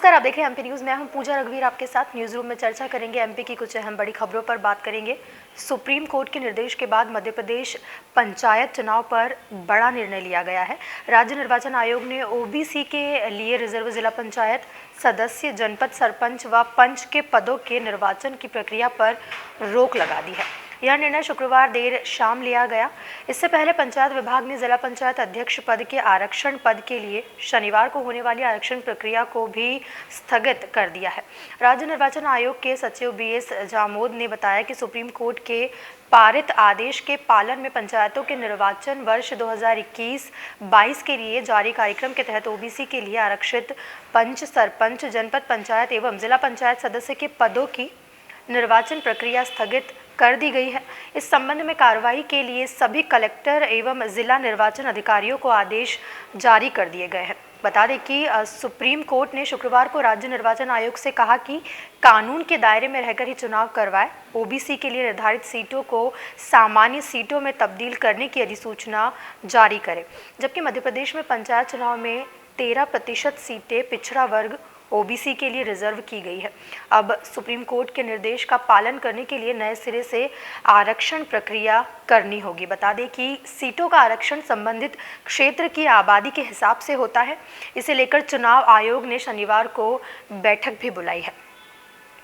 नमस्कार, आप देख रहे हैं एमपी न्यूज़। मैं हूं पूजा रघुवीर, आपके साथ न्यूज़ रूम में चर्चा करेंगे। एमपी की कुछ अहम बड़ी खबरों पर बात करेंगे। सुप्रीम कोर्ट के निर्देश के बाद मध्य प्रदेश पंचायत चुनाव पर बड़ा निर्णय लिया गया है। राज्य निर्वाचन आयोग ने ओबीसी के लिए रिजर्व जिला पंचायत सदस्य, जनपद सरपंच व पंच के पदों के निर्वाचन की प्रक्रिया पर रोक लगा दी है। यह निर्णय शुक्रवार देर शाम लिया गया। इससे पहले पंचायत विभाग ने जिला पंचायत अध्यक्ष पद के आरक्षण पद के लिए शनिवार को होने वाली आरक्षण प्रक्रिया को भी स्थगित कर दिया है। राज्य निर्वाचन आयोग के सचिव बीएस जामोद ने बताया कि सुप्रीम कोर्ट के पारित आदेश के पालन में पंचायतों के निर्वाचन वर्ष 2021-22 के लिए जारी कार्यक्रम के तहत ओबीसी के लिए आरक्षित पंच, सरपंच, जनपद पंचायत एवं जिला पंचायत सदस्य के पदों की निर्वाचन प्रक्रिया स्थगित कर दी गई है। इस संबंध में कार्रवाई के लिए सभी कलेक्टर एवं जिला निर्वाचन अधिकारियों को आदेश जारी कर दिए गए हैं। बता दें कि सुप्रीम कोर्ट ने शुक्रवार को राज्य निर्वाचन आयोग से कहा कि कानून के दायरे में रहकर ही चुनाव करवाए। ओबीसी के लिए निर्धारित सीटों को सामान्य सीटों में तब्दील करने की अधिसूचना जारी करे। जबकि मध्य प्रदेश में पंचायत चुनाव में 13% सीटें पिछड़ा वर्ग ओबीसी के लिए रिजर्व की गई है। अब सुप्रीम कोर्ट के निर्देश का पालन करने के लिए नए सिरे से आरक्षण प्रक्रिया करनी होगी। बता दें कि सीटों का आरक्षण संबंधित क्षेत्र की आबादी के हिसाब से होता है। इसे लेकर चुनाव आयोग ने शनिवार को बैठक भी बुलाई है।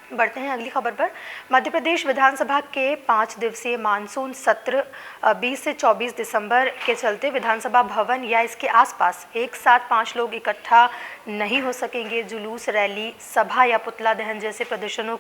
बढ़ते हैं अगली खबर पर। मध्य प्रदेश विधानसभा के 5 दिवसीय मानसून सत्र 20 से 24 दिसंबर के चलते विधानसभा भवन या इसके आसपास एक साथ 5 लोग इकट्ठा नहीं हो सकेंगे। जुलूस, रैली, सभा या पुतला दहन जैसे प्रदर्शनों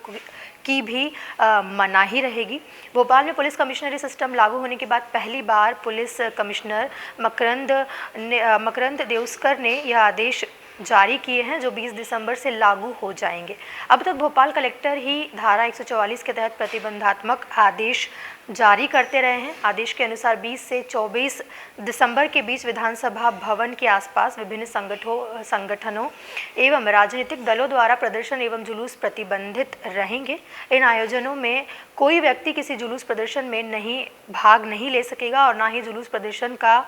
की भी मनाही रहेगी। भोपाल में पुलिस कमिश्नरी सिस्टम लागू होने के बाद पहली बार पुलिस कमिश्नर मकरंद देउस्कर ने यह आदेश जारी किए हैं जो 20 दिसंबर से लागू हो जाएंगे। अब तक भोपाल कलेक्टर ही धारा 144 के तहत प्रतिबंधात्मक आदेश जारी करते रहे हैं। आदेश के अनुसार 20 से 24 दिसंबर के बीच विधानसभा भवन के आसपास विभिन्न संगठनों एवं राजनीतिक दलों द्वारा प्रदर्शन एवं जुलूस प्रतिबंधित रहेंगे। इन आयोजनों में कोई व्यक्ति किसी जुलूस प्रदर्शन में भाग नहीं ले सकेगा और ना ही जुलूस प्रदर्शन का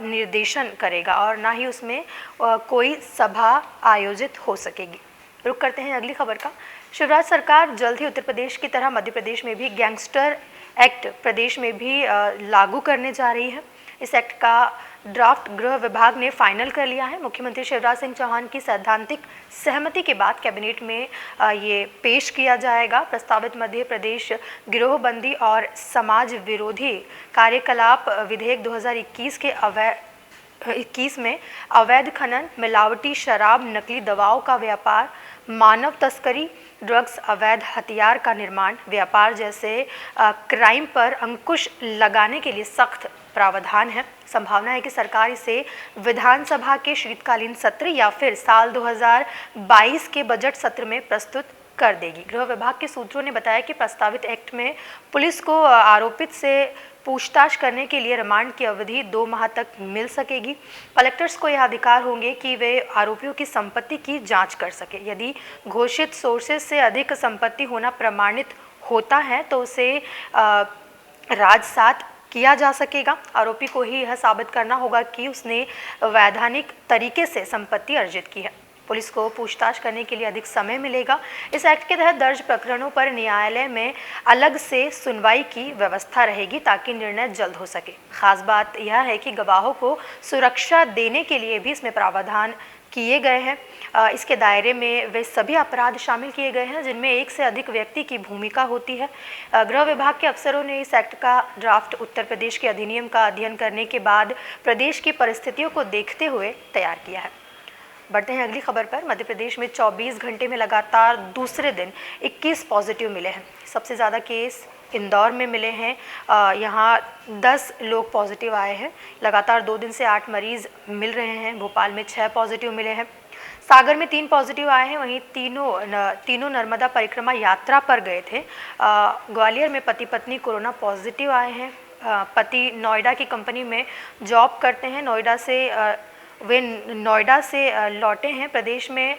निर्देशन करेगा और ना ही उसमें कोई सभा आयोजित हो सकेगी। रुक करते हैं अगली खबर का। शिवराज सरकार जल्द ही उत्तर प्रदेश की तरह मध्य प्रदेश में भी गैंगस्टर एक्ट प्रदेश में भी लागू करने जा रही है। इस एक्ट का ड्राफ्ट गृह विभाग ने फाइनल कर लिया है। मुख्यमंत्री शिवराज सिंह चौहान की सैद्धांतिक सहमति के बाद कैबिनेट में ये पेश किया जाएगा। प्रस्तावित मध्य प्रदेश गिरोहबंदी और समाज विरोधी कार्यकलाप विधेयक 2021 में अवैध खनन, मिलावटी शराब, नकली दवाओं का व्यापार, मानव तस्करी, ड्रग्स, अवैध हथियार का निर्माण, व्यापार जैसे क्राइम पर अंकुश लगाने के लिए सख्त प्रावधान है। संभावना है कि सरकार इसे विधानसभा के शीतकालीन सत्र या फिर साल 2022 के बजट सत्र में प्रस्तुत कर देगी। गृह विभाग के सूत्रों ने बताया कि प्रस्तावित एक्ट में पुलिस को आरोपित से पूछताछ करने के लिए रिमांड की अवधि 2 माह तक मिल सकेगी। कलेक्टर्स को यह अधिकार होंगे कि वे आरोपियों की संपत्ति की जांच कर सके। यदि घोषित सोर्सेज से अधिक संपत्ति होना प्रमाणित होता है तो उसे राजसात किया जा सकेगा। आरोपी को ही यह साबित करना होगा कि उसने वैधानिक तरीके से संपत्ति अर्जित की है। पुलिस को पूछताछ करने के लिए अधिक समय मिलेगा। इस एक्ट के तहत दर्ज प्रकरणों पर न्यायालय में अलग से सुनवाई की व्यवस्था रहेगी ताकि निर्णय जल्द हो सके। खास बात यह है कि गवाहों को सुरक्षा देने के लिए भी इसमें प्रावधान किए गए हैं। इसके दायरे में वे सभी अपराध शामिल किए गए हैं जिनमें एक से अधिक व्यक्ति की भूमिका होती है। गृह विभाग के अफसरों ने इस एक्ट का ड्राफ्ट उत्तर प्रदेश के अधिनियम का अध्ययन करने के बाद प्रदेश की परिस्थितियों को देखते हुए तैयार किया है। बढ़ते हैं अगली खबर पर। मध्य प्रदेश में 24 घंटे में लगातार दूसरे दिन 21 पॉजिटिव मिले हैं। सबसे ज़्यादा केस इंदौर में मिले हैं। यहाँ 10 लोग पॉजिटिव आए हैं। लगातार 2 दिन से 8 मरीज मिल रहे हैं। भोपाल में 6 पॉजिटिव मिले हैं। सागर में 3 पॉजिटिव आए हैं। वहीं तीनों नर्मदा परिक्रमा यात्रा पर गए थे। ग्वालियर में पति पत्नी कोरोना पॉजिटिव आए हैं। पति नोएडा की कंपनी में जॉब करते हैं। वे नोएडा से लौटे हैं। प्रदेश में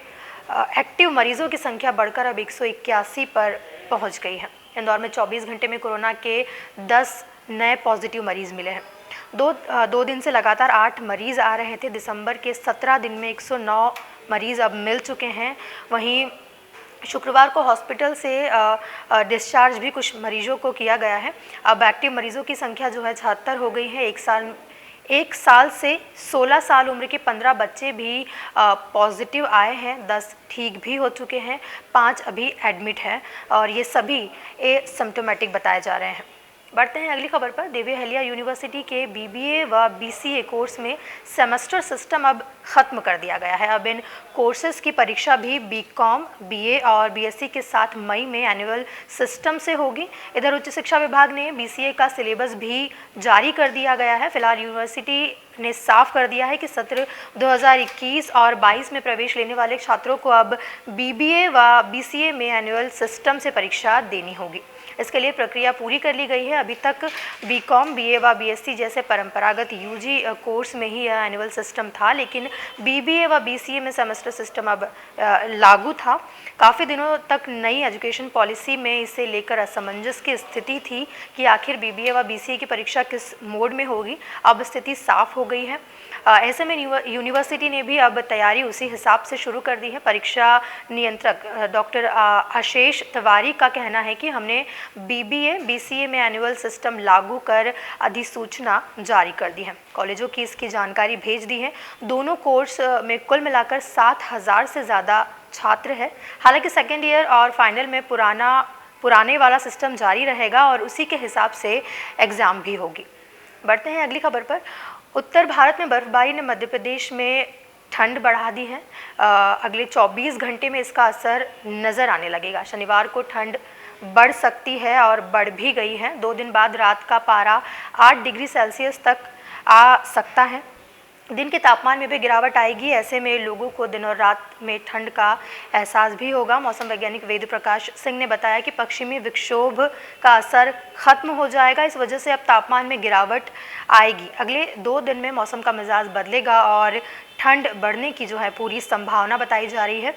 एक्टिव मरीजों की संख्या बढ़कर अब 181 पर पहुंच गई है। इंदौर में 24 घंटे में कोरोना के 10 नए पॉजिटिव मरीज मिले हैं। दो दिन से लगातार 8 मरीज़ आ रहे थे। दिसंबर के 17 दिन में 109 मरीज़ अब मिल चुके हैं। वहीं शुक्रवार को हॉस्पिटल से डिस्चार्ज भी कुछ मरीजों को किया गया है। अब एक्टिव मरीजों की संख्या जो है 76 हो गई है। एक साल से 16 साल उम्र के 15 बच्चे भी पॉजिटिव आए हैं, 10 ठीक भी हो चुके हैं, 5 अभी एडमिट हैं और ये सभी एसिम्प्टोमेटिक बताए जा रहे हैं। बढ़ते हैं अगली खबर पर। देवी अहिल्या यूनिवर्सिटी के बीबीए व बीसीए कोर्स में सेमेस्टर सिस्टम अब ख़त्म कर दिया गया है। अब इन कोर्सेज़ की परीक्षा भी बीकॉम, बीए और बीएससी के साथ मई में एनुअल सिस्टम से होगी। इधर उच्च शिक्षा विभाग ने बीसीए का सिलेबस भी जारी कर दिया गया है। फिलहाल यूनिवर्सिटी ने साफ कर दिया है कि सत्र 2021 और 22 में प्रवेश लेने वाले छात्रों को अब बीबीए व बीसीए में एनुअल सिस्टम से परीक्षा देनी होगी। इसके लिए प्रक्रिया पूरी कर ली गई है। अभी तक बीकॉम, बीए व बीएससी जैसे परंपरागत यूजी कोर्स में ही यह एनुअल सिस्टम था, लेकिन बीबीए व बीसीए में सेमेस्टर सिस्टम अब लागू था। काफ़ी दिनों तक नई एजुकेशन पॉलिसी में इसे लेकर असमंजस की स्थिति थी कि आखिर बीबीए व बीसीए की परीक्षा किस मोड में होगी। अब स्थिति साफ हो गई है। ऐसे में यूनिवर्सिटी ने भी अब तैयारी उसी हिसाब से शुरू कर दी है। परीक्षा नियंत्रक डॉक्टर आशीष तिवारी का कहना है कि हमने बीबीए, बीसीए में एनुअल सिस्टम लागू कर अधिसूचना जारी कर दी है। कॉलेजों की इसकी जानकारी भेज दी है। दोनों कोर्स में कुल मिलाकर 7,000 से ज़्यादा छात्र है। हालांकि सेकेंड ईयर और फाइनल में पुराने वाला सिस्टम जारी रहेगा और उसी के हिसाब से एग्ज़ाम भी होगी। बढ़ते हैं अगली खबर पर। उत्तर भारत में बर्फबारी ने मध्य प्रदेश में ठंड बढ़ा दी है। अगले 24 घंटे में इसका असर नज़र आने लगेगा। शनिवार को ठंड बढ़ सकती है और बढ़ भी गई है। 2 दिन बाद रात का पारा 8 डिग्री सेल्सियस तक आ सकता है। दिन के तापमान में भी गिरावट आएगी। ऐसे में लोगों को दिन और रात में ठंड का एहसास भी होगा। मौसम वैज्ञानिक वेद प्रकाश सिंह ने बताया कि पश्चिमी विक्षोभ का असर खत्म हो जाएगा। इस वजह से अब तापमान में गिरावट आएगी। अगले 2 दिन में मौसम का मिजाज बदलेगा और ठंड बढ़ने की जो है पूरी संभावना बताई जा रही है।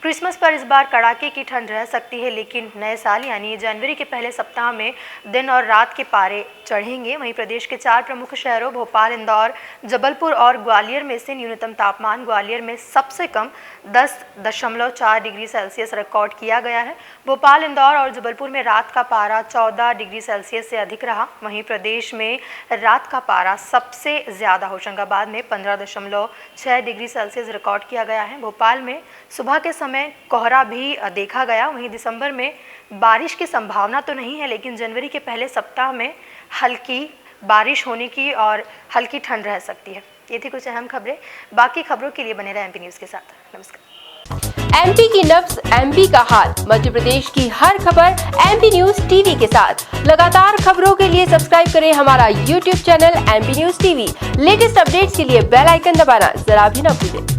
क्रिसमस पर इस बार कड़ाके की ठंड रह सकती है, लेकिन नए साल यानी जनवरी के पहले सप्ताह में दिन और रात के पारे चढ़ेंगे। वहीं प्रदेश के 4 प्रमुख शहरों भोपाल, इंदौर, जबलपुर और ग्वालियर में से न्यूनतम तापमान ग्वालियर में सबसे कम 10.4 डिग्री सेल्सियस रिकॉर्ड किया गया है। भोपाल, इंदौर और जबलपुर में रात का पारा 14 डिग्री सेल्सियस से अधिक रहा। वहीं प्रदेश में रात का पारा सबसे ज़्यादा होशंगाबाद में 15.6 डिग्री सेल्सियस रिकॉर्ड किया गया है। भोपाल में सुबह के समय कोहरा भी देखा गया। वहीं दिसंबर में बारिश की संभावना तो नहीं है, लेकिन जनवरी के पहले सप्ताह में हल्की बारिश होने की और हल्की ठंड रह सकती है। ये थी कुछ अहम खबरें। बाकी खबरों के लिए बने रहे एमपी न्यूज़ के साथ। नमस्कार। एमपी की नब्ज, एमपी का हाल, मध्य प्रदेश की हर खबर एमपी न्यूज़ टीवी के साथ। लगातार खबरों के लिए सब्सक्राइब करें हमारा YouTube channel MP news TV. Latest updates के लिए बेल आइकन दबाना जरा भी न भूलें।